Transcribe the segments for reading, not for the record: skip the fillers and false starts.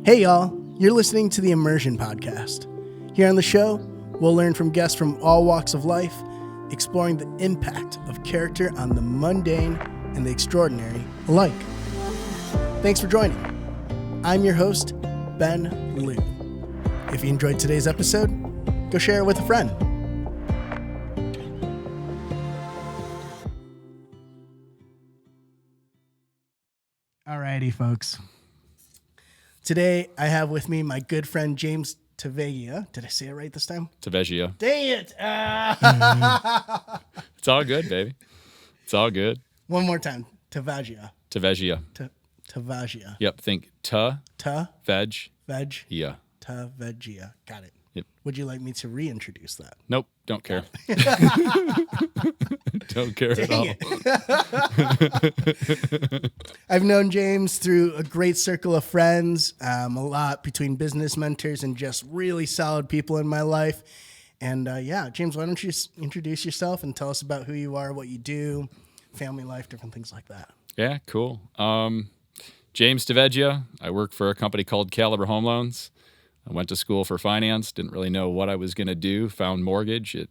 Hey y'all, you're listening to the Immersion podcast. Here on the show, we'll learn from guests from all walks of life, exploring the impact of character on the mundane and the extraordinary alike. Thanks for joining. I'm your host, Ben Liu. If you enjoyed today's episode, go share it with a friend. Alrighty, folks. Today, I have with me my good friend, James Taveggia. Did I say it right this time? Taveggia. Dang it! It's all good, baby. It's all good. One more time. Taveggia. Taveggia. Taveggia. Yep. Think veg. Veg. Yeah. Taveggia. Got it. Yep. Would you like me to reintroduce that? Nope. Don't care. Don't care at all. I've known James through a great circle of friends, a lot between business mentors and just really solid people in my life. And James, why don't you introduce yourself and tell us about who you are, what you do, family life, different things like that. Yeah, cool. James Taveggia. I work for a company called Caliber Home Loans. I went to school for finance, didn't really know what I was going to do, found mortgage at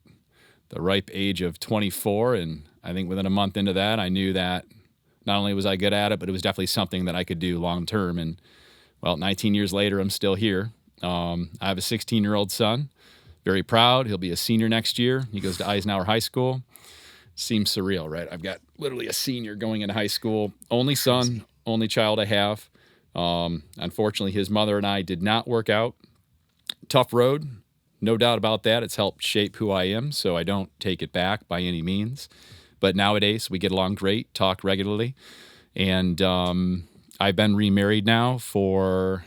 the ripe age of 24, and I think within a month into that, I knew that not only was I good at it, but it was definitely something that I could do long term. And, 19 years later, I'm still here. I have a 16-year-old son, very proud. He'll be a senior next year. He goes to Eisenhower High School. Seems surreal, right? I've got literally a senior going into high school. Only son, only child I have. Unfortunately, his mother and I did not work out. Tough road, no doubt about that. It's helped shape who I am, so I don't take it back by any means. But nowadays, we get along great, talk regularly. And I've been remarried now for,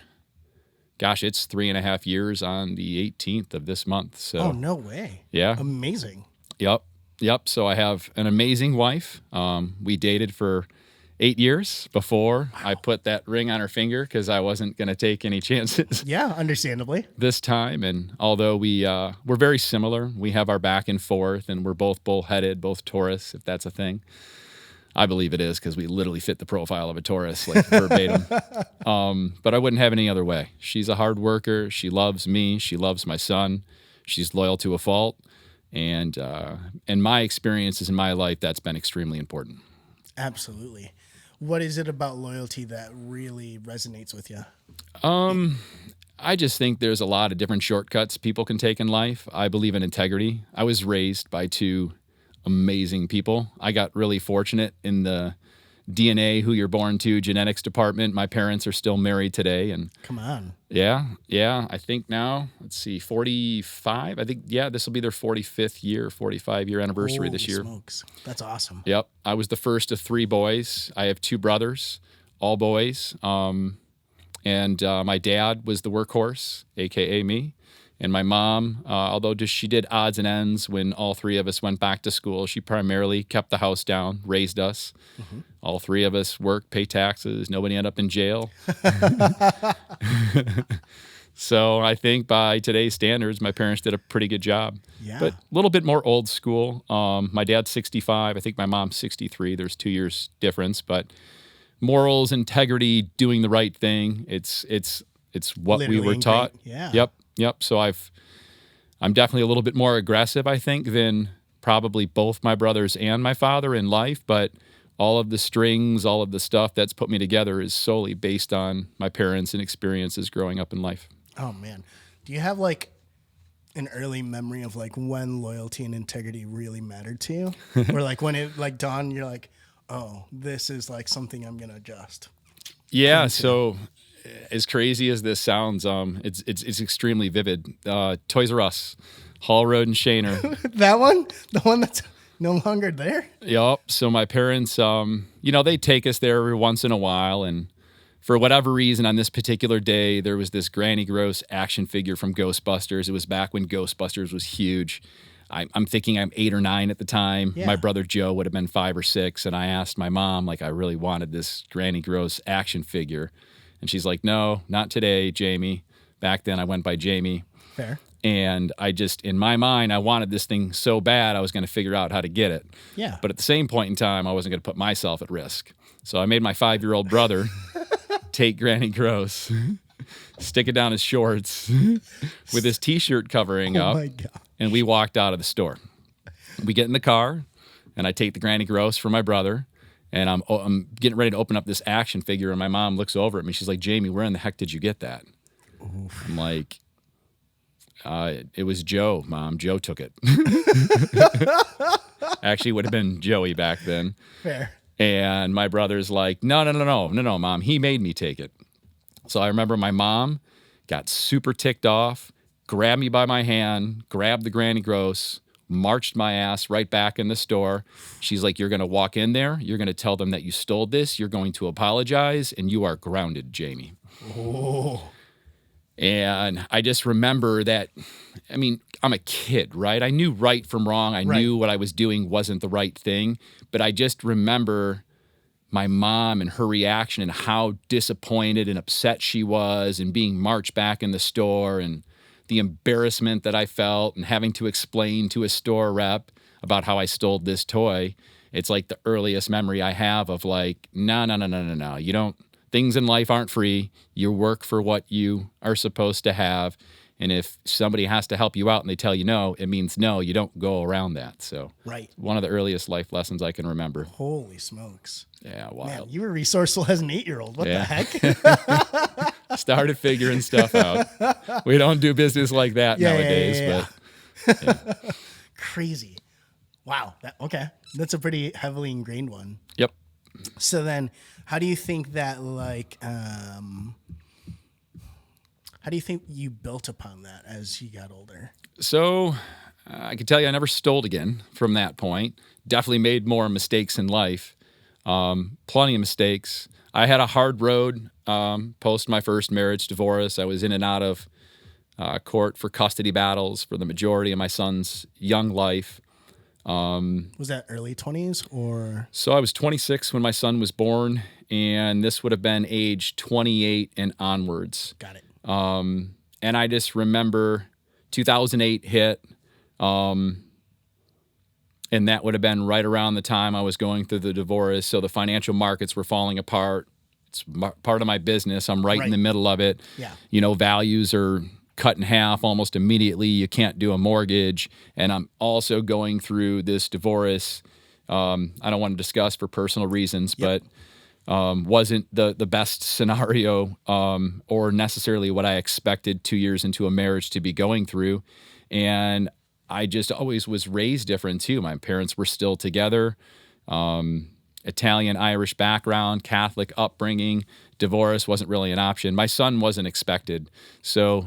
it's 3.5 years on the 18th of this month. So, oh, no way. Yeah. Amazing. Yep. So I have an amazing wife. We dated for 8 years before I put that ring on her finger because I wasn't going to take any chances. Yeah, understandably. This time, and although we're very similar, we have our back and forth, and we're both bullheaded, both Taurus, if that's a thing. I believe it is because we literally fit the profile of a Taurus, like verbatim. But I wouldn't have any other way. She's a hard worker. She loves me. She loves my son. She's loyal to a fault. And in my experiences in my life, that's been extremely important. Absolutely. What is it about loyalty that really resonates with you? I just think there's a lot of different shortcuts people can take in life. I believe in integrity. I was raised by two amazing people. I got really fortunate in the DNA, who you're born to, genetics department. My parents are still married today. And come on. Yeah. I think now, 45. I think, this will be their 45-year anniversary this year. Smokes. That's awesome. Yep. I was the first of 3 boys. I have 2 brothers, all boys. And my dad was the workhorse, AKA me. And my mom, although she did odds and ends when all 3 of us went back to school, she primarily kept the house down, raised us. Mm-hmm. All 3 of us worked, pay taxes. Nobody ended up in jail. So I think by today's standards, my parents did a pretty good job. Yeah. But a little bit more old school. My dad's 65. I think my mom's 63. There's 2 years difference. But morals, integrity, doing the right thing, it's what literally we were taught. Yeah. Yep. So I'm definitely a little bit more aggressive, I think, than probably both my brothers and my father in life. But all of the strings, all of the stuff that's put me together is solely based on my parents and experiences growing up in life. Oh, man. Do you have an early memory of when loyalty and integrity really mattered to you? Or when it dawned, you're like, oh, this is something I'm going to adjust? Yeah. So as crazy as this sounds, it's extremely vivid. Toys R Us, Hall Road and Shaner. That one? The one that's no longer there? Yep. So my parents, they take us there every once in a while. And for whatever reason, on this particular day, there was this Granny Gross action figure from Ghostbusters. It was back when Ghostbusters was huge. I'm thinking I'm 8 or 9 at the time. Yeah. My brother Joe would have been 5 or 6. And I asked my mom, I really wanted this Granny Gross action figure. And she's like, no, not today, Jamie. Back then I went by Jamie. Fair. And I just, in my mind, I wanted this thing so bad I was going to figure out how to get it. Yeah. But at the same point in time, I wasn't going to put myself at risk. So I made my 5-year-old brother take Granny Gross stick it down his shorts with his T-shirt covering up. Oh my God. And we walked out of the store. We get in the car, and I take the Granny Gross for my brother, and I'm getting ready to open up this action figure, and my mom looks over at me. She's like, Jamie, where in the heck did you get that? Oof. I'm like, it was Joe, Mom. Joe took it. Actually, it would have been Joey back then. Fair. And my brother's like, no, Mom. He made me take it. So I remember my mom got super ticked off, grabbed me by my hand, grabbed the Granny Gross, marched my ass right back in the store. She's like, you're going to walk in there. You're going to tell them that you stole this. You're going to apologize, and you are grounded, Jamie. Oh. And I just remember that, I mean, I'm a kid, right? I knew right from wrong. I knew what I was doing wasn't the right thing. But I just remember my mom and her reaction and how disappointed and upset she was and being marched back in the store and the embarrassment that I felt and having to explain to a store rep about how I stole this toy. It's like the earliest memory I have of like, no. You don't. Things in life aren't free. You work for what you are supposed to have. And if somebody has to help you out and they tell you no, it means no. You don't go around that. So one of the earliest life lessons I can remember. Holy smokes. Yeah, wild. Man, you were resourceful as an 8-year-old. What the heck? Started figuring stuff out. We don't do business like that nowadays. But Crazy. Wow. Okay. That's a pretty heavily ingrained one. Yep. So then how do you think that how do you think you built upon that as you got older? So I can tell you I never stole again from that point. Definitely made more mistakes in life. Plenty of mistakes. I had a hard road post my first marriage, divorce. I was in and out of court for custody battles for the majority of my son's young life. Was that early 20s or? So I was 26 when my son was born, and this would have been age 28 and onwards. Got it. And I just remember 2008 hit, and that would have been right around the time I was going through the divorce. So the financial markets were falling apart. It's part of my business. I'm right in the middle of it. Yeah. You know, values are cut in half almost immediately. You can't do a mortgage. And I'm also going through this divorce. I don't want to discuss for personal reasons, but wasn't the best scenario or necessarily what I expected 2 years into a marriage to be going through. And I just always was raised different too. My parents were still together. Italian, Irish background, Catholic upbringing. Divorce wasn't really an option. My son wasn't expected. So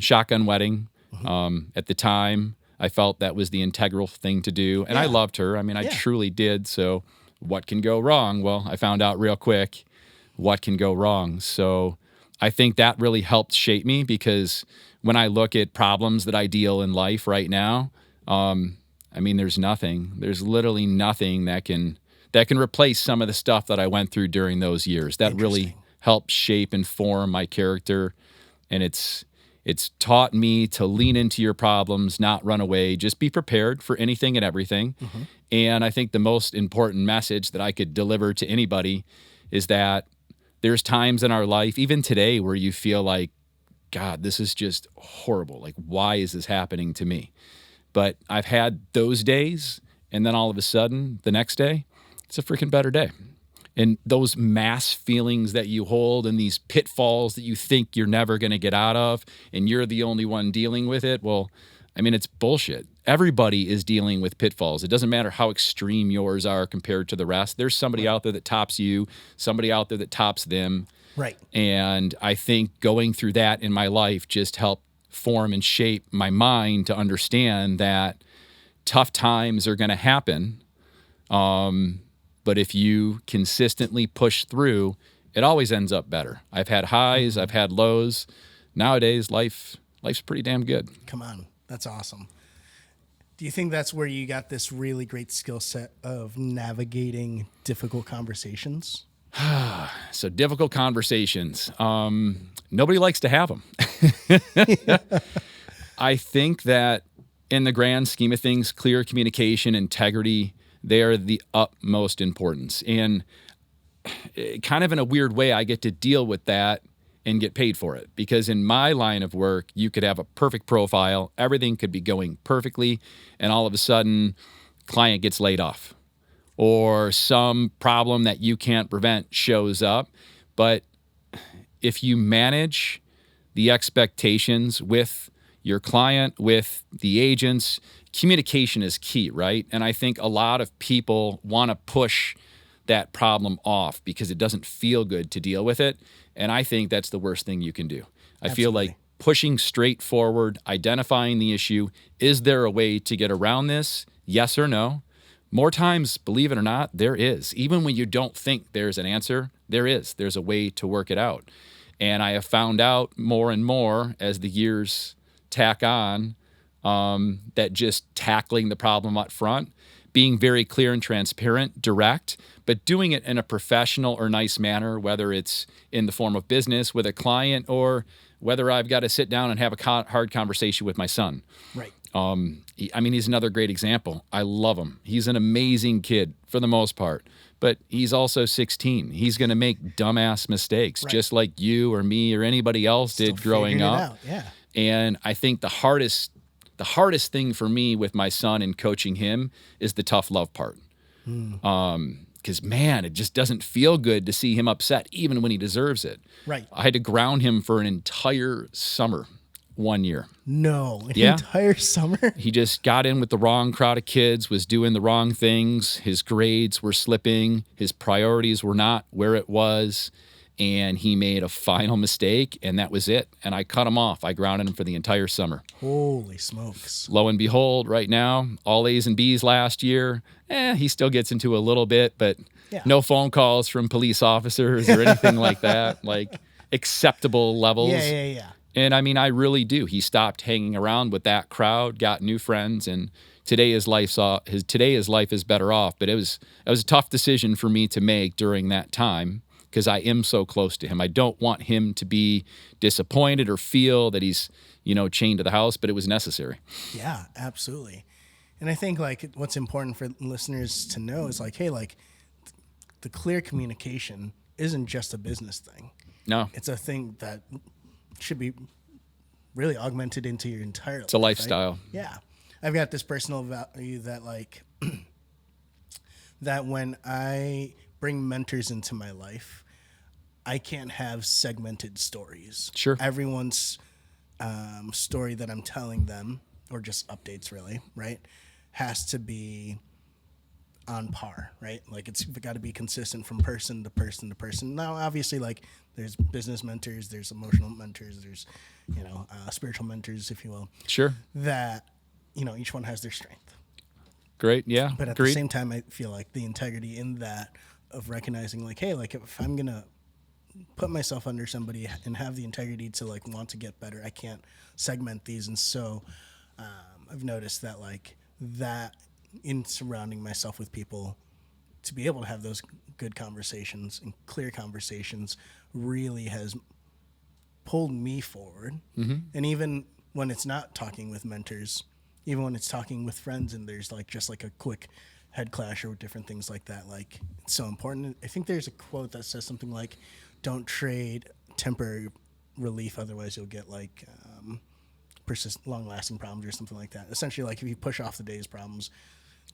shotgun wedding. At the time, I felt that was the integral thing to do. And I loved her. I mean, I truly did. So what can go wrong? Well, I found out real quick what can go wrong. So I think that really helped shape me, because when I look at problems that I deal in life right now, I mean, there's literally nothing that can replace some of the stuff that I went through during those years. That really helped shape and form my character. And it's taught me to lean into your problems, not run away, just be prepared for anything and everything. Mm-hmm. And I think the most important message that I could deliver to anybody is that there's times in our life, even today, where you feel like, God, this is just horrible. Like, why is this happening to me? But I've had those days, and then all of a sudden, the next day, it's a freaking better day. And those mass feelings that you hold and these pitfalls that you think you're never going to get out of, and you're the only one dealing with it, well, I mean, it's bullshit. Everybody is dealing with pitfalls. It doesn't matter how extreme yours are compared to the rest. There's somebody out there that tops you, somebody out there that tops them. Right. And I think going through that in my life just helped form and shape my mind to understand that tough times are going to happen. But if you consistently push through, it always ends up better. I've had highs, I've had lows. Nowadays, life's pretty damn good. Come on. That's awesome. Do you think that's where you got this really great skill set of navigating difficult conversations? So difficult conversations. Nobody likes to have them. I think that in the grand scheme of things, clear communication, integrity, they are the utmost importance. And kind of in a weird way, I get to deal with that and get paid for it. Because in my line of work, you could have a perfect profile, everything could be going perfectly, and all of a sudden, client gets laid off, or some problem that you can't prevent shows up. But if you manage the expectations with your client, with the agents, communication is key, right? And I think a lot of people want to push that problem off because it doesn't feel good to deal with it. And I think that's the worst thing you can do. I feel like pushing straight forward, identifying the issue. Is there a way to get around this? Yes or no? More times, believe it or not, there is. Even when you don't think there's an answer, there is. There's a way to work it out. And I have found out more and more as the years tack on that just tackling the problem up front, being very clear and transparent, direct, but doing it in a professional or nice manner, whether it's in the form of business with a client or whether I've got to sit down and have a hard conversation with my son. Right. I mean, he's another great example. I love him. He's an amazing kid for the most part, but he's also 16. He's going to make dumbass mistakes, just like you or me or anybody else did growing up. Yeah. And I think the hardest thing for me with my son and coaching him is the tough love part. Because, man, it just doesn't feel good to see him upset, even when he deserves it. Right. I had to ground him for an entire summer, 1 year. No, entire summer? He just got in with the wrong crowd of kids, was doing the wrong things. His grades were slipping. His priorities were not where it was. And he made a final mistake, and that was it. And I cut him off. I grounded him for the entire summer. Holy smokes. Lo and behold, right now, all A's and B's last year. He still gets into a little bit, but no phone calls from police officers or anything like that, like acceptable levels. Yeah. And I mean, I really do. He stopped hanging around with that crowd, got new friends, and today his life is better off. But it was a tough decision for me to make during that time, because I am so close to him. I don't want him to be disappointed or feel that he's, chained to the house, but it was necessary. Yeah, absolutely. And I think what's important for listeners to know is hey, the clear communication isn't just a business thing. No. It's a thing that should be really augmented into your entire life. It's a lifestyle. Right? Yeah. I've got this personal value that that when I bring mentors into my life, I can't have segmented stories. Sure. Everyone's story that I'm telling them, or just updates really, right, has to be on par, right? It's got to be consistent from person to person to person. Now, obviously, there's business mentors, there's emotional mentors, there's, spiritual mentors, if you will. Sure. That, each one has their strength. Great, yeah. But at the same time, I feel like the integrity in that of recognizing hey, if I'm going to put myself under somebody and have the integrity to want to get better, I can't segment these. And so I've noticed that that in surrounding myself with people, to be able to have those good conversations and clear conversations really has pulled me forward. Mm-hmm. And even when it's not talking with mentors, even when it's talking with friends and there's just a quick head clash or different things like that, it's so important. I think there's a quote that says something don't trade temporary relief, otherwise you'll get long-lasting problems or something like that. Essentially, if you push off the day's problems,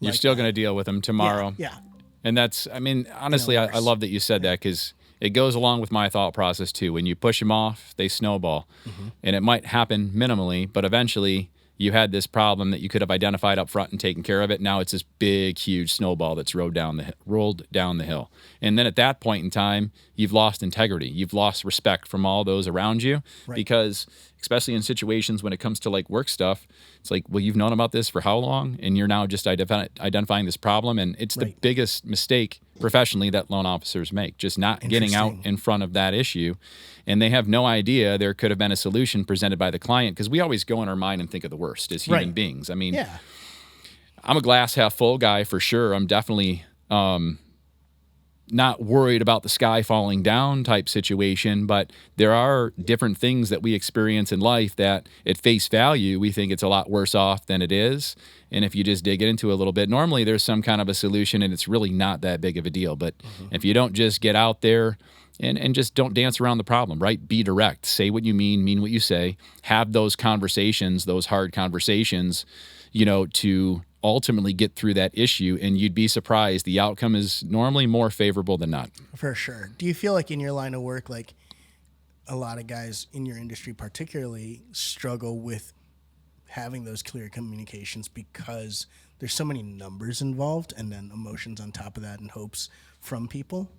you're still going to deal with them tomorrow. Yeah. And that's, honestly, I love that you said that, because it goes along with my thought process too. When you push them off, they snowball. Mm-hmm. And it might happen minimally, but eventually you had this problem that you could have identified up front and taken care of it. Now it's this big, huge snowball that's rolled down the hill. And then at that point in time, you've lost integrity. You've lost respect from all those around you, because especially in situations when it comes to work stuff, it's well, you've known about this for how long? And you're now just identifying this problem. And it's the biggest mistake professionally that loan officers make, just not getting out in front of that issue. And they have no idea there could have been a solution presented by the client, because we always go in our mind and think of the worst as human beings. I'm a glass half full guy for sure. I'm definitely not worried about the sky falling down type situation, but there are different things that we experience in life that at face value, we think it's a lot worse off than it is. And if you just dig into it a little bit, normally there's some kind of a solution and it's really not that big of a deal. But if you don't just get out there and just don't dance around the problem, right? Be direct. Say what you mean what you say. Have those conversations, those hard conversations, to ultimately get through that issue. And you'd be surprised. The outcome is normally more favorable than not. For sure. Do you feel like in your line of work, like a lot of guys in your industry particularly struggle with having those clear communications because there's so many numbers involved and then emotions on top of that and hopes from people?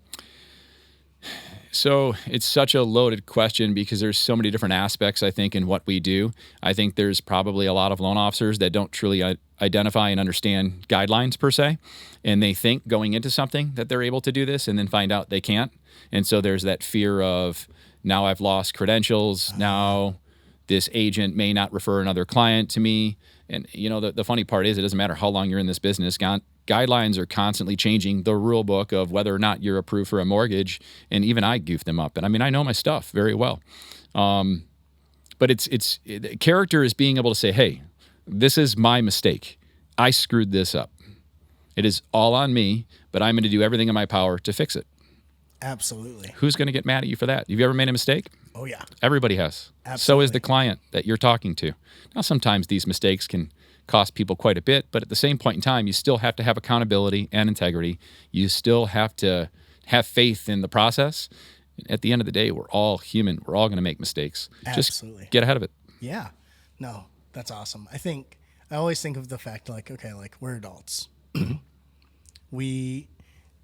So it's such a loaded question because there's so many different aspects, I think, in what we do. I think there's probably a lot of loan officers that don't truly identify and understand guidelines per se. And they think going into something that they're able to do this and then find out they can't. And so there's that fear of, now I've lost credentials. Now this agent may not refer another client to me. And, the funny part is it doesn't matter how long you're in this business. Guidelines are constantly changing the rule book of whether or not you're approved for a mortgage. And even I goof them up. And I mean, I know my stuff very well. But character is being able to say, hey, this is my mistake. I screwed this up. It is all on me, but I'm going to do everything in my power to fix it. Absolutely. Who's going to get mad at you for that? Have you ever made a mistake? Oh, yeah. Everybody has. Absolutely. So is the client that you're talking to. Now, sometimes these mistakes can cost people quite a bit, but at the same point in time, you still have to have accountability and integrity. You still have to have faith in the process. At the end of the day, we're all human. We're all going to make mistakes. Absolutely. Just get ahead of it. Yeah. No, that's awesome. I always think of the fact like we're adults. We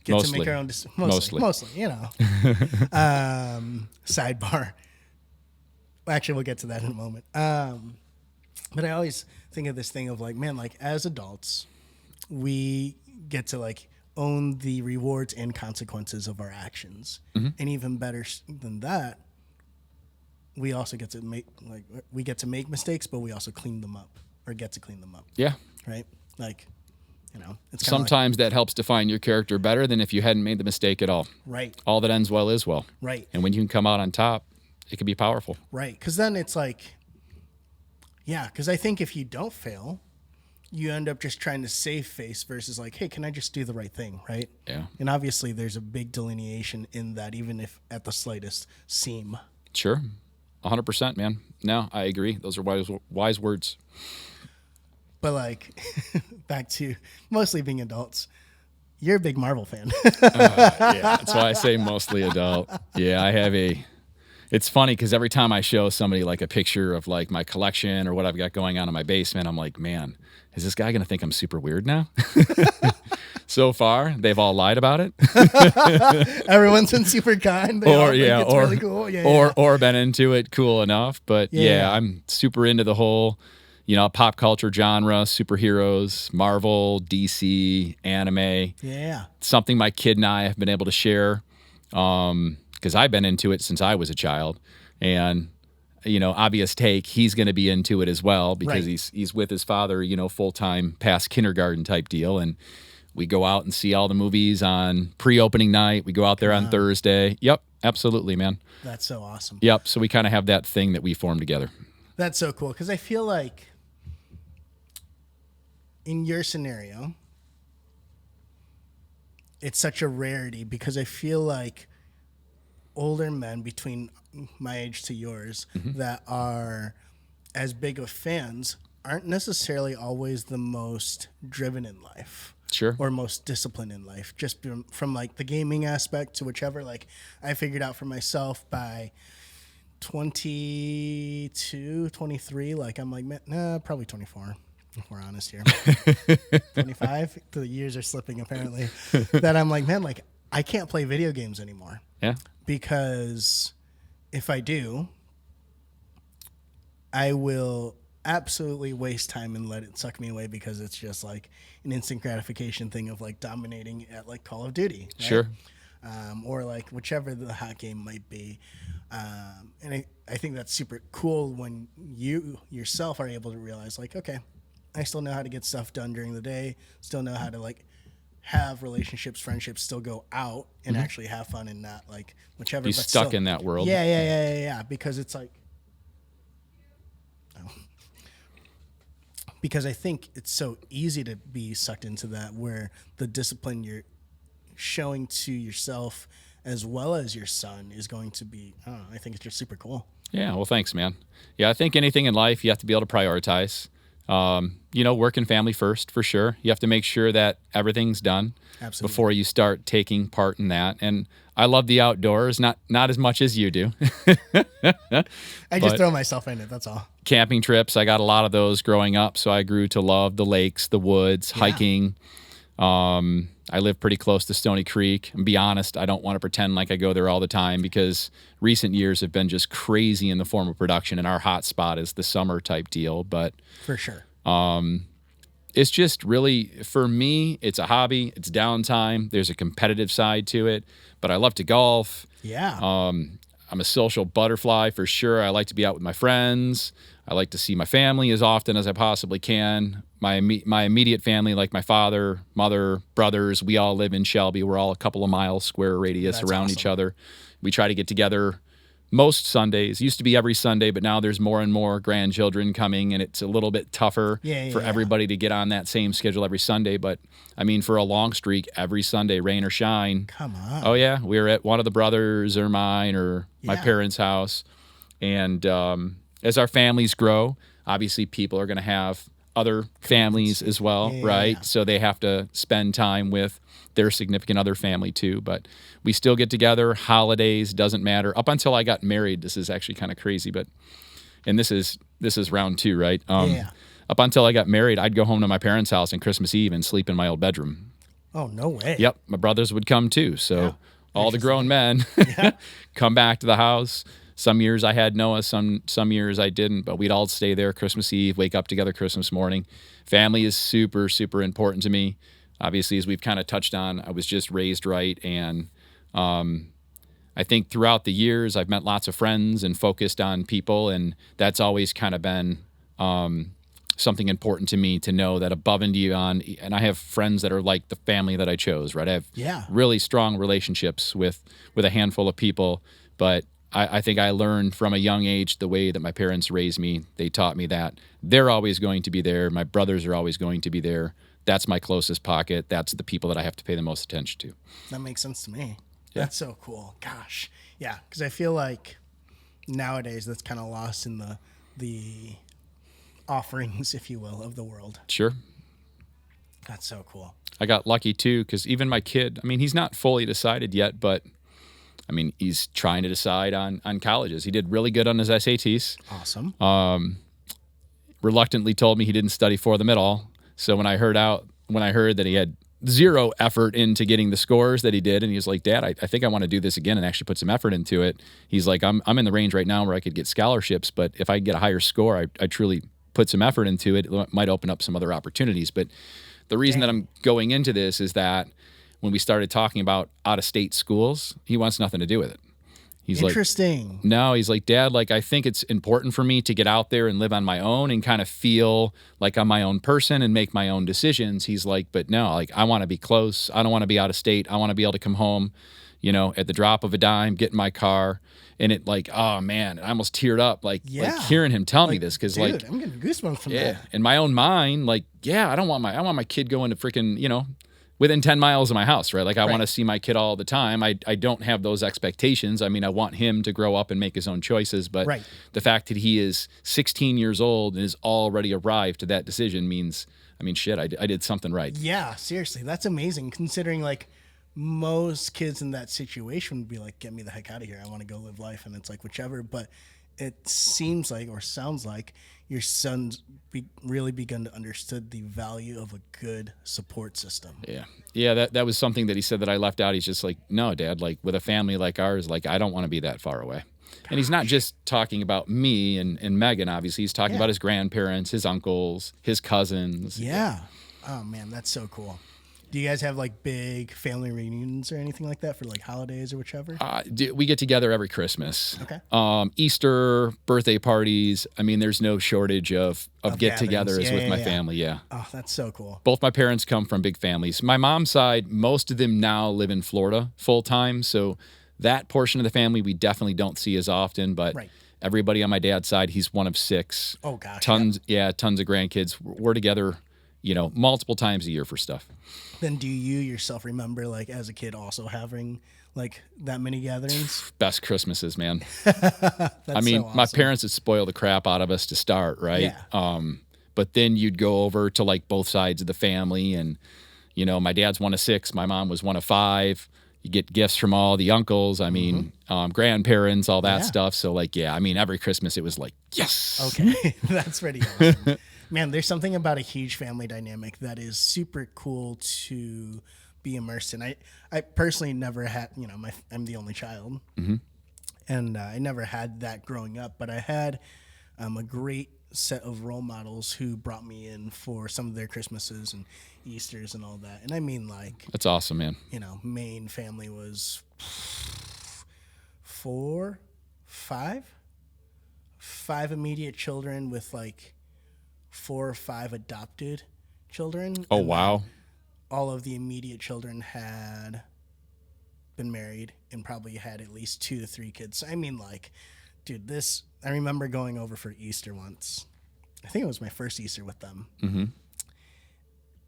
get to make our own decisions. Mostly, sidebar. Actually, we'll get to that in a moment. But I always think of this thing of as adults, we get to own the rewards and consequences of our actions. Mm-hmm. And even better than that, we also get to make mistakes, but we also clean them up or get to clean them up. Yeah. Right. It's sometimes that helps define your character better than if you hadn't made the mistake at all. Right. All that ends well is well. Right. And when you can come out on top, it can be powerful. Right. Because then it's because I think if you don't fail, you end up just trying to save face versus hey, can I just do the right thing? Right. Yeah. And obviously there's a big delineation in that, even if at the slightest seam. Sure. 100%, man. No, I agree. Those are wise words. But back to mostly being adults, you're a big Marvel fan. Yeah, that's why I say mostly adult. Yeah, it's funny because every time I show somebody a picture of my collection or what I've got going on in my basement, I'm like, man, is this guy going to think I'm super weird now? So far, they've all lied about it. Everyone's been super kind. It's really cool. Or been into it cool enough. But I'm super into the whole pop culture genre, superheroes, Marvel, DC, anime. Yeah. Something my kid and I have been able to share because I've been into it since I was a child. And, obvious take, he's going to be into it as well because he's with his father, full-time past kindergarten type deal. And we go out and see all the movies on pre-opening night. We go out there on Thursday. Yep, absolutely, man. That's so awesome. Yep, so we kind of have that thing that we form together. That's so cool because I feel like in your scenario, it's such a rarity because I feel like older men between my age to yours that are as big of fans aren't necessarily always the most driven in life. Sure. Or most disciplined in life, just from the gaming aspect to whichever. I figured out for myself by 22, 23, I'm probably 24. If we're honest here, 25. The years are slipping apparently. That I'm I can't play video games anymore. Yeah. Because if I do, I will absolutely waste time and let it suck me away because it's just an instant gratification thing of dominating at Call of Duty. Right? Sure. Or whichever the hot game might be. And I think that's super cool when you yourself are able to realize okay, I still know how to get stuff done during the day, still know how to have relationships, friendships, still go out and actually have fun and not whichever. Be stuck in that world. Yeah. Because it's because I think it's so easy to be sucked into that where the discipline you're showing to yourself as well as your son is going to be, I don't know, I think it's just super cool. Yeah, well, thanks, man. Yeah, I think anything in life, you have to be able to prioritize. Work and family first, for sure. You have to make sure that everything's done Absolutely. before you start taking part in that. And I love the outdoors, not as much as you do. I just throw myself in it, that's all. Camping trips, I got a lot of those growing up, so I grew to love the lakes, the woods, hiking. I live pretty close to Stony Creek. And be honest, I don't want to pretend like I go there all the time because recent years have been just crazy in the form of production, and our hot spot is the summer type deal. But for sure, it's just really, for me, it's a hobby. It's downtime. There's a competitive side to it, but I love to golf. Yeah. I'm a social butterfly for sure. I like to be out with my friends. I like to see my family as often as I possibly can. My immediate family, like my father, mother, brothers, we all live in Shelby. We're all a couple of miles square radius around each other. We try to get together most Sundays. It used to be every Sunday, but now there's more and more grandchildren coming, and it's a little bit tougher for everybody to get on that same schedule every Sunday. But, I mean, for a long streak, every Sunday, rain or shine. Come on. Oh, yeah. We're at one of the brothers or mine or my parents' house. And as our families grow, obviously people are going to have other families as well, right? So they have to spend time with their significant other family too. But we still get together. Holidays, doesn't matter. Up until I got married, this is actually kind of crazy, and this is round 2, right? Up until I got married, I'd go home to my parents' house on Christmas Eve and sleep in my old bedroom. Oh, no way. Yep, my brothers would come too. So all the grown men come back to the house. Some years I had Noah, some years I didn't, but we'd all stay there Christmas Eve, wake up together Christmas morning. Family is super, super important to me. Obviously, as we've kind of touched on, I was just raised right. And I think throughout the years, I've met lots of friends and focused on people. And that's always kind of been something important to me to know that above and beyond, and I have friends that are like the family that I chose, right? I have really strong relationships with a handful of people, but I think I learned from a young age the way that my parents raised me. They taught me that they're always going to be there. My brothers are always going to be there. That's my closest pocket. That's the people that I have to pay the most attention to. That makes sense to me. Yeah. That's so cool. Gosh. Yeah, because I feel like nowadays that's kind of lost in the offerings, if you will, of the world. Sure. That's so cool. I got lucky too, because even my kid, I mean, he's not fully decided yet, but I mean, he's trying to decide on colleges. He did really good on his SATs. Awesome. Reluctantly told me he didn't study for them at all. So when I heard that he had zero effort into getting the scores that he did, and he was like, Dad, I think I want to do this again and actually put some effort into it. He's like, I'm in the range right now where I could get scholarships, but if I get a higher score, I truly put some effort into it. It might open up some other opportunities. But the reason that I'm going into this is that when we started talking about out-of-state schools, he wants nothing to do with it. He's interesting. He's like, Dad, like, I think it's important for me to get out there and live on my own and kind of feel like I'm my own person and make my own decisions. He's like, but no, like, I want to be close. I don't want to be out of state. I want to be able to come home, at the drop of a dime, get in my car. And it like, oh man, I almost teared up like hearing him tell me this. Cause dude, I'm getting goosebumps from that. In my own mind, like, I don't want my kid going to freaking, within 10 miles of my house, right? Like I want to see my kid all the time. I don't have those expectations. I mean, I want him to grow up and make his own choices, but the fact that he is 16 years old and is already arrived to that decision means, I mean, shit, I did something right. Yeah, seriously. That's amazing considering like most kids in that situation would be like, get me the heck out of here. I want to go live life. And it's like, whichever, but it seems like, or sounds like your son's really begun to understand the value of a good support system. Yeah, that was something that he said that I left out. He's just like, no, Dad, like with a family like ours, like I don't want to be that far away. And he's not just talking about me and Megan, obviously. He's talking about his grandparents, his uncles, his cousins. Yeah. Oh, man, that's so cool. Do you guys have like big family reunions or anything like that for like holidays or whichever? We get together every Christmas. Okay. Easter, birthday parties. I mean, there's no shortage of get-togethers with my family. Yeah. Oh, that's so cool. Both my parents come from big families. My mom's side, most of them now live in Florida full time. So that portion of the family we definitely don't see as often. But everybody on my dad's side, he's one of 6. Oh gosh. Tons of grandkids. We're together, multiple times a year for stuff. Then do you yourself remember like as a kid also having Like that many gatherings? Best Christmases, man. That's I mean, so awesome. my parents would spoil the crap out of us to start, right? Yeah. But then you'd go over to like both sides of the family, and my dad's one of 6, my mom was one of 5. You get gifts from all the uncles, I mean, grandparents, all that Yeah. stuff. So like, yeah, I mean, every Christmas it was like, yes. Okay. That's pretty awesome. Man, there's something about a huge family dynamic that is super cool to be immersed in. I personally never had, I'm the only child. And I never had that growing up, but I had a great set of role models who brought me in for some of their Christmases and Easters and all that. And I mean, like, That's awesome, man. main family was 4, 5 immediate children with like 4 or 5 adopted children. Oh, And wow. all of the immediate children had been married and probably had at least 2 to 3 kids. I mean, like, dude, I remember going over for Easter once. I think it was my first Easter with them. Mm-hmm.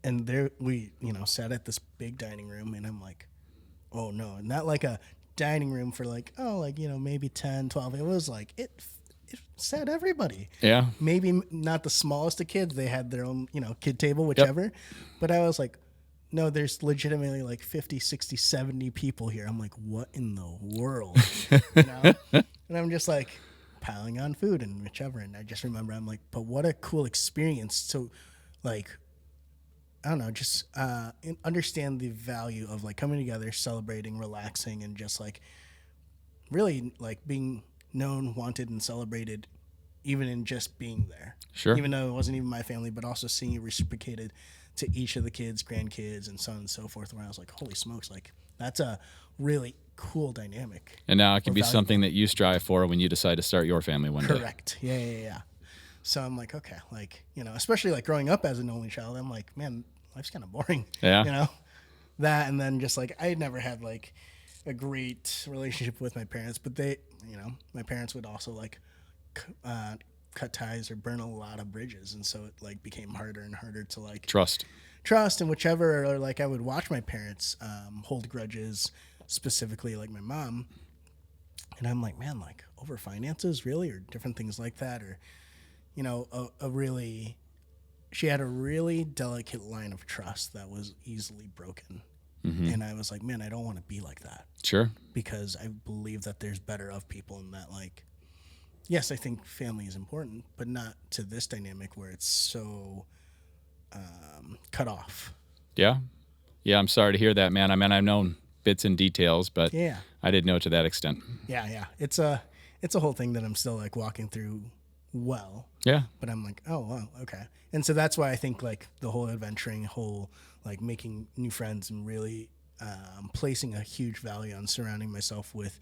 And there we, sat at this big dining room, and I'm like, oh no, not like a dining room for like, maybe 10, 12. It was like, it sat everybody. Yeah. Maybe not the smallest of kids. They had their own, kid table, whichever. Yep. But I was like, no, there's legitimately like 50, 60, 70 people here. I'm like, what in the world? And I'm just like piling on food and whichever. And I just remember, I'm like, but what a cool experience to like, I don't know, just understand the value of like coming together, celebrating, relaxing, and just like really like being known, wanted, and celebrated, even in just being there. Sure. Even though it wasn't even my family, but also seeing it reciprocated to each of the kids, grandkids, and so on and so forth, where I was like, holy smokes, like that's a really cool dynamic. And now it can be something that you strive for when you decide to start your family one day. Correct. Yeah. So I'm like, okay, like, especially like growing up as an only child, I'm like, man, life's kind of boring. Yeah. That, and then just like, I had never had like a great relationship with my parents, but they, my parents would also like cut ties or burn a lot of bridges. And so it like became harder and harder to like trust and whichever, or like I would watch my parents hold grudges, specifically like my mom. And I'm like, man, like over finances really, or different things like that, or, she had a really delicate line of trust that was easily broken. Mm-hmm. And I was like, man, I don't want to be like that. Sure. Because I believe that there's better of people, and that like, yes, I think family is important, but not to this dynamic where it's so cut off. Yeah. I'm sorry to hear that, man. I mean, I've known bits and details, but yeah, I didn't know to that extent. Yeah. It's a whole thing that I'm still like walking through well. Yeah. But I'm like, oh, wow, okay. And so that's why I think like the whole adventuring, like making new friends, and really placing a huge value on surrounding myself with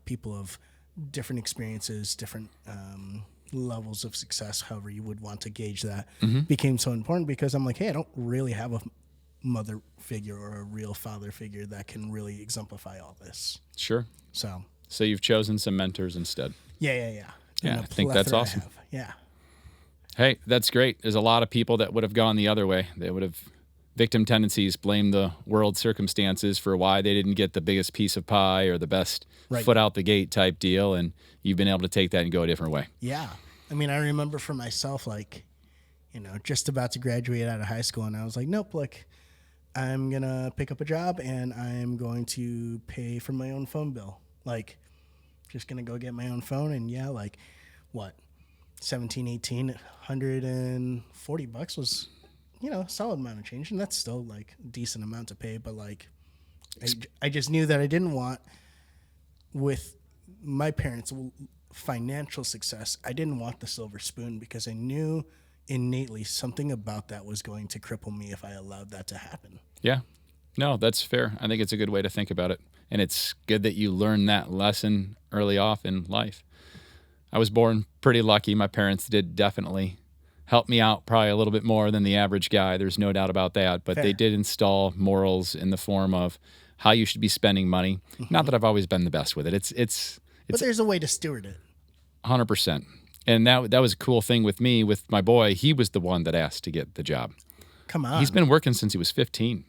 people of different experiences, different levels of success, however you would want to gauge that, became so important, because I'm like, hey, I don't really have a mother figure or a real father figure that can really exemplify all this. Sure. So you've chosen some mentors instead. Yeah. Yeah, I think that's awesome. Yeah. Hey, that's great. There's a lot of people that would have gone the other way. They would have victim tendencies, blame the world circumstances for why they didn't get the biggest piece of pie or the best foot out the gate type deal. And you've been able to take that and go a different way. Yeah. I mean, I remember for myself, like, just about to graduate out of high school, and I was like, nope, like, I'm going to pick up a job and I'm going to pay for my own phone bill. Like, just going to go get my own phone. And yeah, like, what, 17, 18, $140 was, a solid amount of change. And that's still like a decent amount to pay. But like, I just knew that I didn't want, with my parents' financial success, I didn't want the silver spoon, because I knew innately something about that was going to cripple me if I allowed that to happen. Yeah. No, that's fair. I think it's a good way to think about it. And it's good that you learned that lesson early off in life. I was born pretty lucky. My parents did definitely help me out probably a little bit more than the average guy. There's no doubt about that. But They did install morals in the form of how you should be spending money. Mm-hmm. Not that I've always been the best with it. But there's a way to steward it. 100%. And that was a cool thing with me. With my boy, he was the one that asked to get the job. Come on. He's been working since he was 15.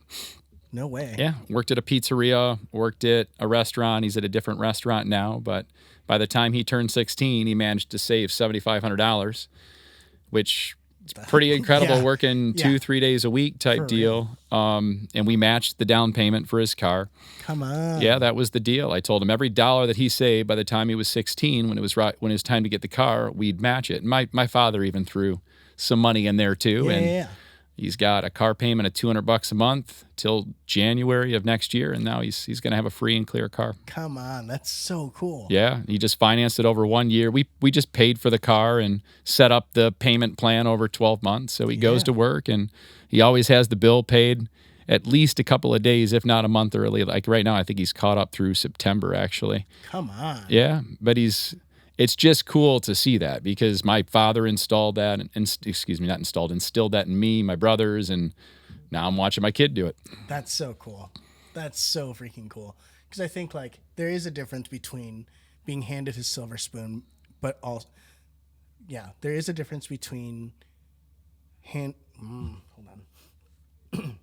No way. Yeah, worked at a pizzeria, worked at a restaurant. He's at a different restaurant now, but by the time he turned 16, he managed to save $7,500, which is pretty incredible, Yeah. working Yeah. 2-3 days a week type For deal. And we matched the down payment for his car. Come on. Yeah, that was the deal. I told him every dollar that he saved by the time he was 16, when it was time to get the car, we'd match it. And my father even threw some money in there too. Yeah. He's got a car payment of $200 a month till January of next year, and now he's going to have a free and clear car. Come on, that's so cool. Yeah, he just financed it over 1 year. We just paid for the car and set up the payment plan over 12 months. So he goes to work, and he always has the bill paid at least a couple of days, if not a month early. Like right now, I think he's caught up through September, actually. Come on. Yeah, but it's just cool to see that, because my father instilled that in me, my brothers, and now I'm watching my kid do it. That's so cool. That's so freaking cool. Because I think like there is a difference between being handed his silver spoon, but also, there is a difference between hold on.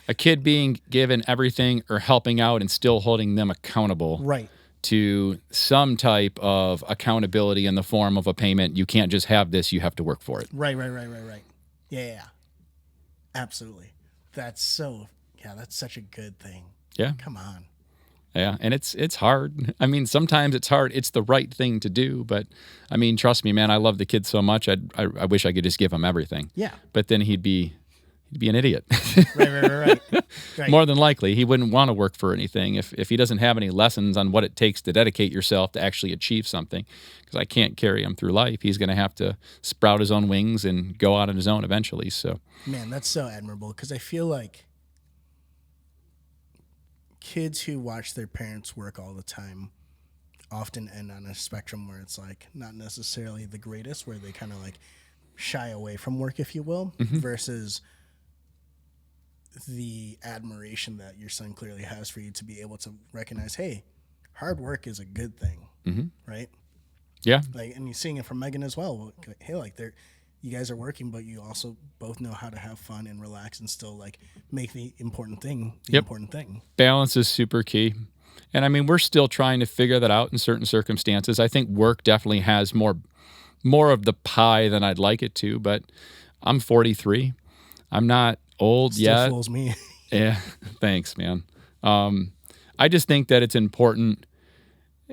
A kid being given everything or helping out and still holding them accountable. Right. To some type of accountability in the form of a payment. You can't just have this, you have to work for it. Right. Yeah. Absolutely. That's such a good thing. Yeah. Come on. Yeah, and it's hard. I mean, sometimes it's hard. It's the right thing to do, but I mean, trust me, man, I love the kid so much. I wish I could just give him everything. Yeah. But then he'd be an idiot. Right. More than likely, he wouldn't want to work for anything if he doesn't have any lessons on what it takes to dedicate yourself to actually achieve something. Because I can't carry him through life. He's going to have to sprout his own wings and go out on his own eventually. So, man, that's so admirable, because I feel like kids who watch their parents work all the time often end on a spectrum where it's like not necessarily the greatest, where they kind of like shy away from work, if you will, versus the admiration that your son clearly has for you to be able to recognize, hey, hard work is a good thing, right? Yeah. Like, and you're seeing it from Megan as well. Hey, like you guys are working, but you also both know how to have fun and relax and still like make the important thing important thing. Balance is super key. And I mean, we're still trying to figure that out in certain circumstances. I think work definitely has more of the pie than I'd like it to, but I'm 43. I'm not old Still yet. fools me. Yeah, thanks, man. I just think that it's important.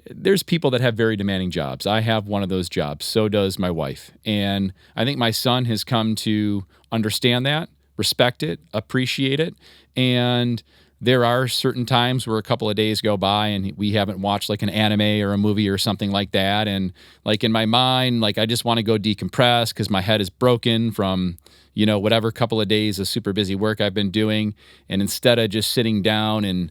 There's people that have very demanding jobs. I have one of those jobs. So does my wife. And I think my son has come to understand that, respect it, appreciate it. And there are certain times where a couple of days go by and we haven't watched like an anime or a movie or something like that. And like in my mind, like I just want to go decompress because my head is broken from, whatever couple of days of super busy work I've been doing. And instead of just sitting down and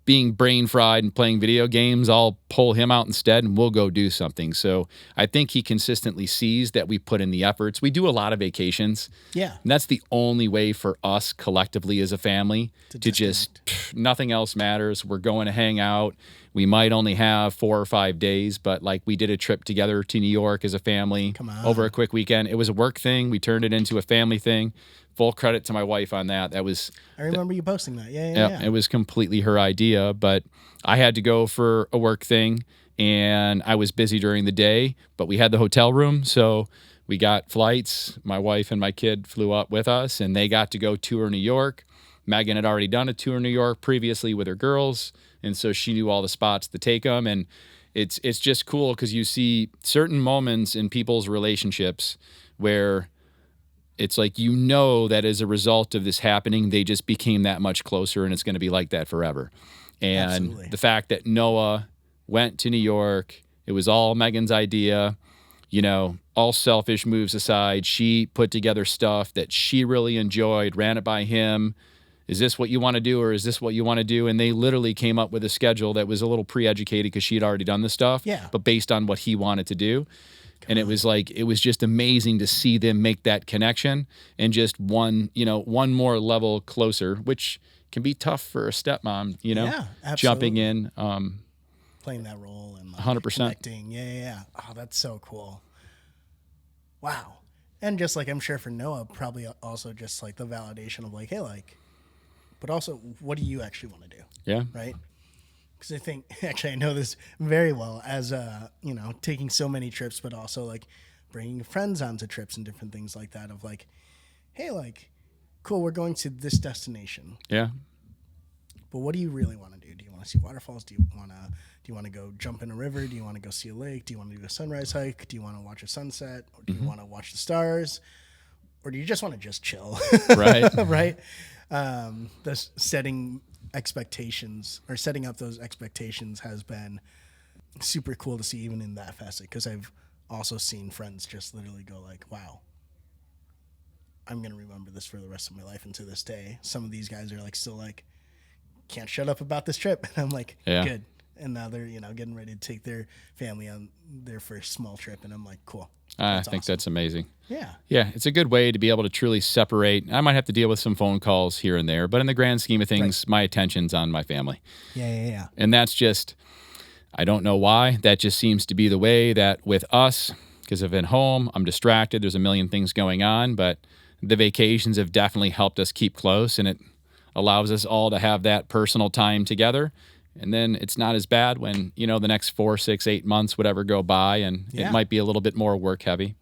being brain fried and playing video games, I'll pull him out instead and we'll go do something. So I think he consistently sees that we put in the efforts. We do a lot of vacations. Yeah. And that's the only way for us collectively as a family to just, nothing else matters. We're going to hang out. We might only have 4 or 5 days, but like we did a trip together to New York as a family over a quick weekend. It was a work thing. We turned it into a family thing. Full credit to my wife on that. I remember you posting that. Yeah. It was completely her idea, but I had to go for a work thing and I was busy during the day, but we had the hotel room. So we got flights. My wife and my kid flew up with us and they got to go tour New York. Megan had already done a tour in New York previously with her girls. And so she knew all the spots to take them. And it's just cool because you see certain moments in people's relationships where it's like, that as a result of this happening, they just became that much closer and it's going to be like that forever. And Absolutely. The fact that Noah went to New York, it was all Megan's idea, all selfish moves aside, she put together stuff that she really enjoyed, ran it by him. Is this what you want to do or is this what you want to do? And they literally came up with a schedule that was a little pre-educated because she had already done the stuff, but based on what he wanted to do. And it was just amazing to see them make that connection and just one more level closer, which can be tough for a stepmom, jumping in. Playing that role and 100%. Connecting. Yeah. Oh, that's so cool. Wow. And just like, I'm sure for Noah, probably also just like the validation of like, hey, like but also what do you actually want to do? Yeah. Right. Because I think, actually, I know this very well as, taking so many trips, but also like bringing friends onto trips and different things like that of like, hey, like, cool, we're going to this destination. Yeah. But what do you really want to do? Do you want to see waterfalls? Do you want to go jump in a river? Do you want to go see a lake? Do you want to do a sunrise hike? Do you want to watch a sunset? Or do you want to watch the stars? Or do you just want to just chill? Right. Right. This setting expectations or setting up those expectations has been super cool to see even in that facet, because I've also seen friends just literally go like, wow, I'm going to remember this for the rest of my life. And to this day, some of these guys are like still like, can't shut up about this trip. And I'm like, good. And now they're, getting ready to take their family on their first small trip. And I'm like, cool. I think that's amazing. Yeah. Yeah. It's a good way to be able to truly separate. I might have to deal with some phone calls here and there, but in the grand scheme of things, my attention's on my family. Yeah. And that's just, I don't know why. That just seems to be the way that with us, because if at home, I'm distracted, there's a million things going on, but the vacations have definitely helped us keep close, and it allows us all to have that personal time together. And then it's not as bad when, the next 4, 6, 8 months, whatever, go by, and it might be a little bit more work heavy.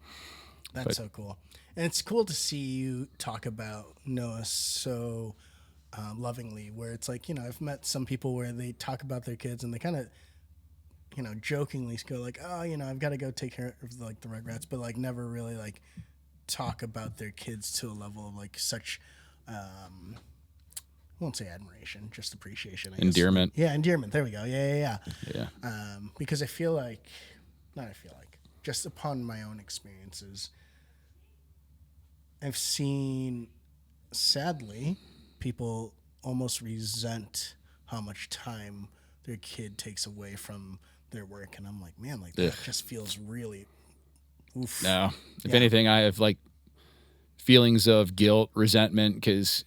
That's so cool. And it's cool to see you talk about Noah so lovingly, where it's like, I've met some people where they talk about their kids and they kind of, jokingly go like, oh, I've got to go take care of like the Rugrats, but like never really like talk about their kids to a level of like such, I won't say admiration, just appreciation. I guess. Endearment. Yeah, endearment. There we go. Yeah. Because just upon my own experiences, I've seen, sadly, people almost resent how much time their kid takes away from their work. And I'm like, man, like that just feels really oof. No. If anything, I have like feelings of guilt, resentment, because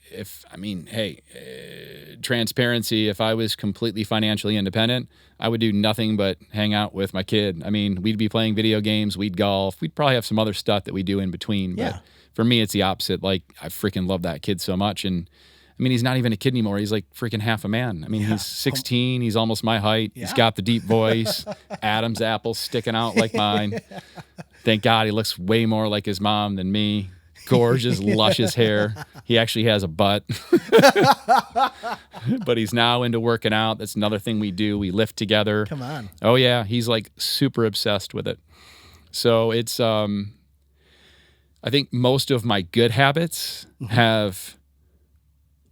transparency, if I was completely financially independent, I would do nothing but hang out with my kid. We'd be playing video games, we'd golf, we'd probably have some other stuff that we do in between. But for me, it's the opposite. Like, I freaking love that kid so much. And he's not even a kid anymore. He's like freaking half a man. He's 16. He's almost my height. Yeah. He's got the deep voice. Adam's apple sticking out like mine. Thank God he looks way more like his mom than me. Gorgeous, luscious hair. He actually has a butt. But he's now into working out. That's another thing we do. We lift together. Come on. Oh, yeah. He's like super obsessed with it. So it's, I think most of my good habits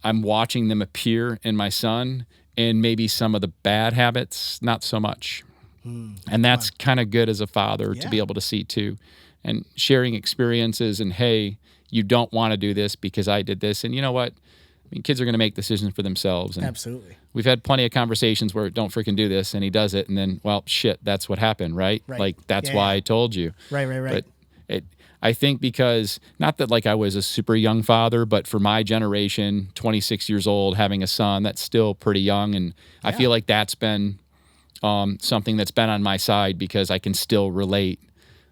I'm watching them appear in my son, and maybe some of the bad habits, not so much. And that's kind of good as a father to be able to see too. And sharing experiences and, hey, you don't want to do this because I did this. And you know what? Kids are going to make decisions for themselves. And absolutely. We've had plenty of conversations where don't freaking do this, and he does it. And then, well, shit, that's what happened, right? Like, that's why I told you. Right. But I think because, not that like I was a super young father, but for my generation, 26 years old, having a son, that's still pretty young. And I feel like that's been something that's been on my side because I can still relate.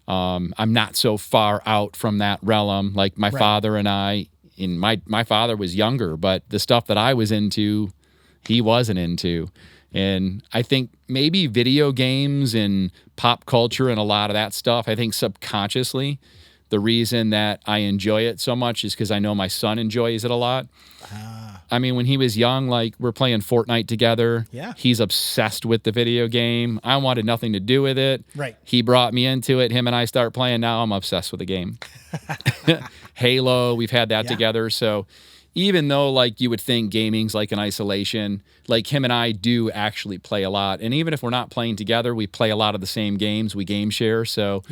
I'm not so far out from that realm. Like my father and my father was younger, but the stuff that I was into, he wasn't into. And I think maybe video games and pop culture and a lot of that stuff, I think subconsciously, the reason that I enjoy it so much is because I know my son enjoys it a lot. When he was young, like we're playing Fortnite together. Yeah. He's obsessed with the video game. I wanted nothing to do with it. Right. He brought me into it. Him and I start playing. Now I'm obsessed with the game. Halo, we've had that together. So even though like you would think gaming's like an isolation, like him and I do actually play a lot. And even if we're not playing together, we play a lot of the same games. We game share. So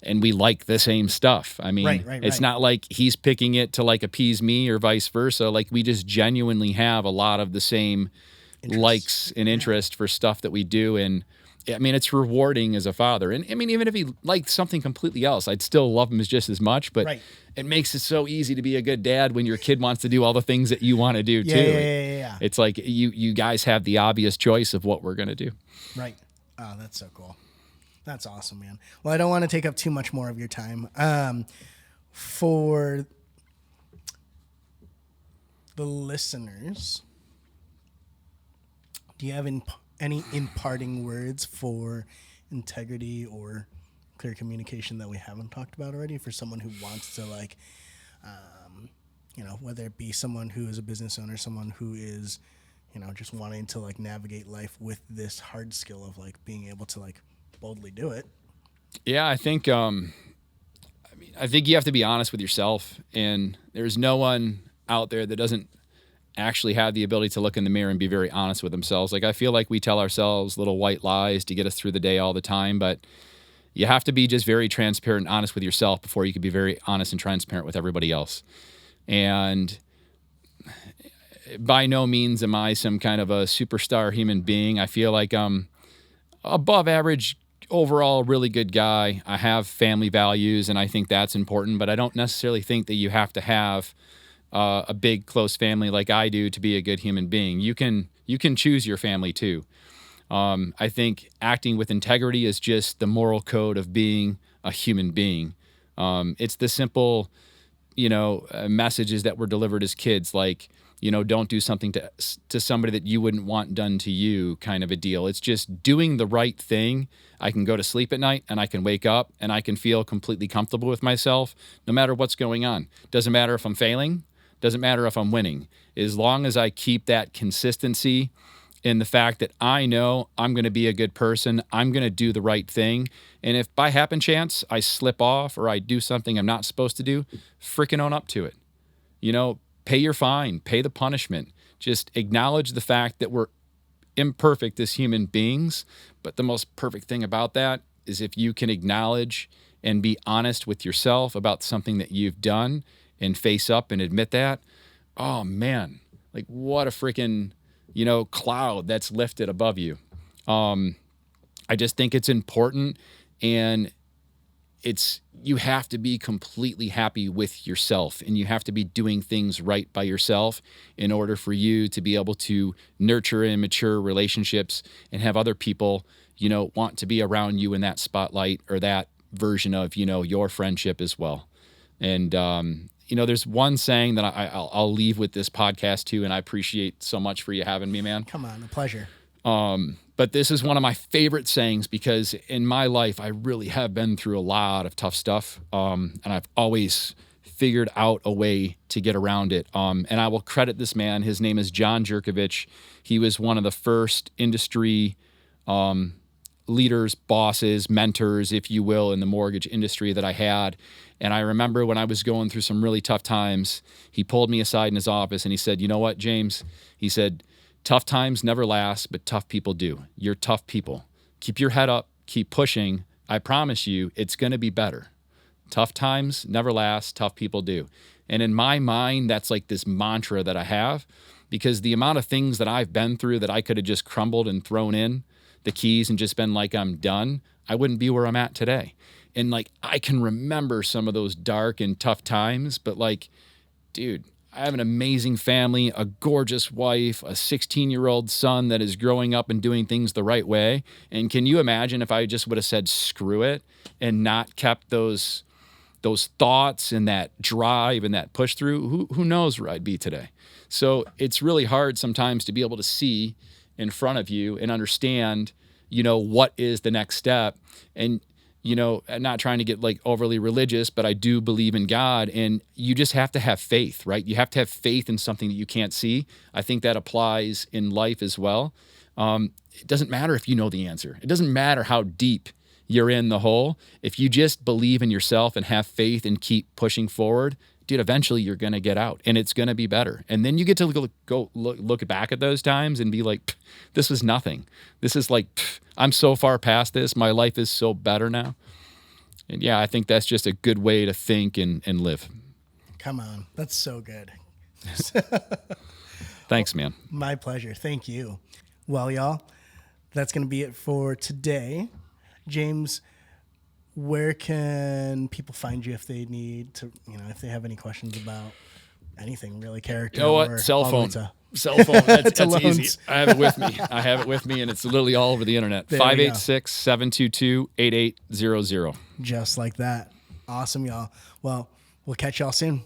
and we like the same stuff. It's not like he's picking it to like appease me or vice versa. Like we just genuinely have a lot of the same likes and interest for stuff that we do. And it's rewarding as a father. And even if he liked something completely else, I'd still love him just as much. But it makes it so easy to be a good dad when your kid wants to do all the things that you want to do too. Yeah. It's like you guys have the obvious choice of what we're going to do. Right. Oh, that's so cool. That's awesome, man. Well, I don't want to take up too much more of your time. For the listeners, do you have any imparting words for integrity or clear communication that we haven't talked about already, for someone who wants to, like, whether it be someone who is a business owner, someone who is, just wanting to, like, navigate life with this hard skill of, like, being able to, like, boldly do it? Yeah, I think I think you have to be honest with yourself, and there's no one out there that doesn't actually have the ability to look in the mirror and be very honest with themselves. Like, I feel like we tell ourselves little white lies to get us through the day all the time, but you have to be just very transparent and honest with yourself before you can be very honest and transparent with everybody else. And by no means am I some kind of a superstar human being. I feel like I'm above average, overall really good guy. I have family values, and I think that's important, but I don't necessarily think that you have to have a big, close family like I do to be a good human being. You can choose your family too. I think acting with integrity is just the moral code of being a human being. It's the simple, messages that were delivered as kids, like, don't do something to somebody that you wouldn't want done to you, kind of a deal. It's just doing the right thing. I can go to sleep at night and I can wake up and I can feel completely comfortable with myself no matter what's going on. Doesn't matter if I'm failing. Doesn't matter if I'm winning. As long as I keep that consistency in the fact that I know I'm going to be a good person, I'm going to do the right thing. And if by happen chance I slip off or I do something I'm not supposed to do, freaking own up to it. Pay your fine, pay the punishment. Just acknowledge the fact that we're imperfect as human beings. But the most perfect thing about that is if you can acknowledge and be honest with yourself about something that you've done and face up and admit that. Oh man, like what a freaking, cloud that's lifted above you. I just think it's important, and you have to be completely happy with yourself, and you have to be doing things right by yourself in order for you to be able to nurture and mature relationships and have other people, want to be around you in that spotlight or that version of, your friendship as well. And, there's one saying that I'll leave with this podcast too, and I appreciate so much for you having me, man. Come on, a pleasure. But this is one of my favorite sayings because in my life, I really have been through a lot of tough stuff. And I've always figured out a way to get around it. And I will credit this man. His name is John Jerkovich. He was one of the first industry leaders, bosses, mentors, if you will, in the mortgage industry that I had. And I remember when I was going through some really tough times, he pulled me aside in his office and he said, "You know what, James?" He said, "Tough times never last, but tough people do. You're tough people. Keep your head up, keep pushing. I promise you, it's going to be better. Tough times never last, tough people do." And in my mind, that's like this mantra that I have, because the amount of things that I've been through that I could have just crumbled and thrown in the keys and just been like, I'm done, I wouldn't be where I'm at today. And like, I can remember some of those dark and tough times, but like, dude, I have an amazing family, a gorgeous wife, a 16-year-old son that is growing up and doing things the right way. And can you imagine if I just would have said, screw it, and not kept those thoughts and that drive and that push through? Who knows where I'd be today? So it's really hard sometimes to be able to see in front of you and understand, what is the next step. And I'm not trying to get like overly religious, but I do believe in God, and you just have to have faith, right? You have to have faith in something that you can't see. I think that applies in life as well. It doesn't matter if you know the answer. It doesn't matter how deep you're in the hole. If you just believe in yourself and have faith and keep pushing forward, dude, eventually you're going to get out and it's going to be better. And then you get to look back at those times and be like, this was nothing. This is like, I'm so far past this. My life is so better now. And yeah, I think that's just a good way to think and live. Come on. That's so good. Thanks, man. My pleasure. Thank you. Well, y'all, that's going to be it for today. James, where can people find you if they need to, if they have any questions about anything, really, character? You know what? Cell phone. That's easy. I have it with me, and it's literally all over the internet. 586-722-8800. Just like that. Awesome, y'all. Well, we'll catch y'all soon.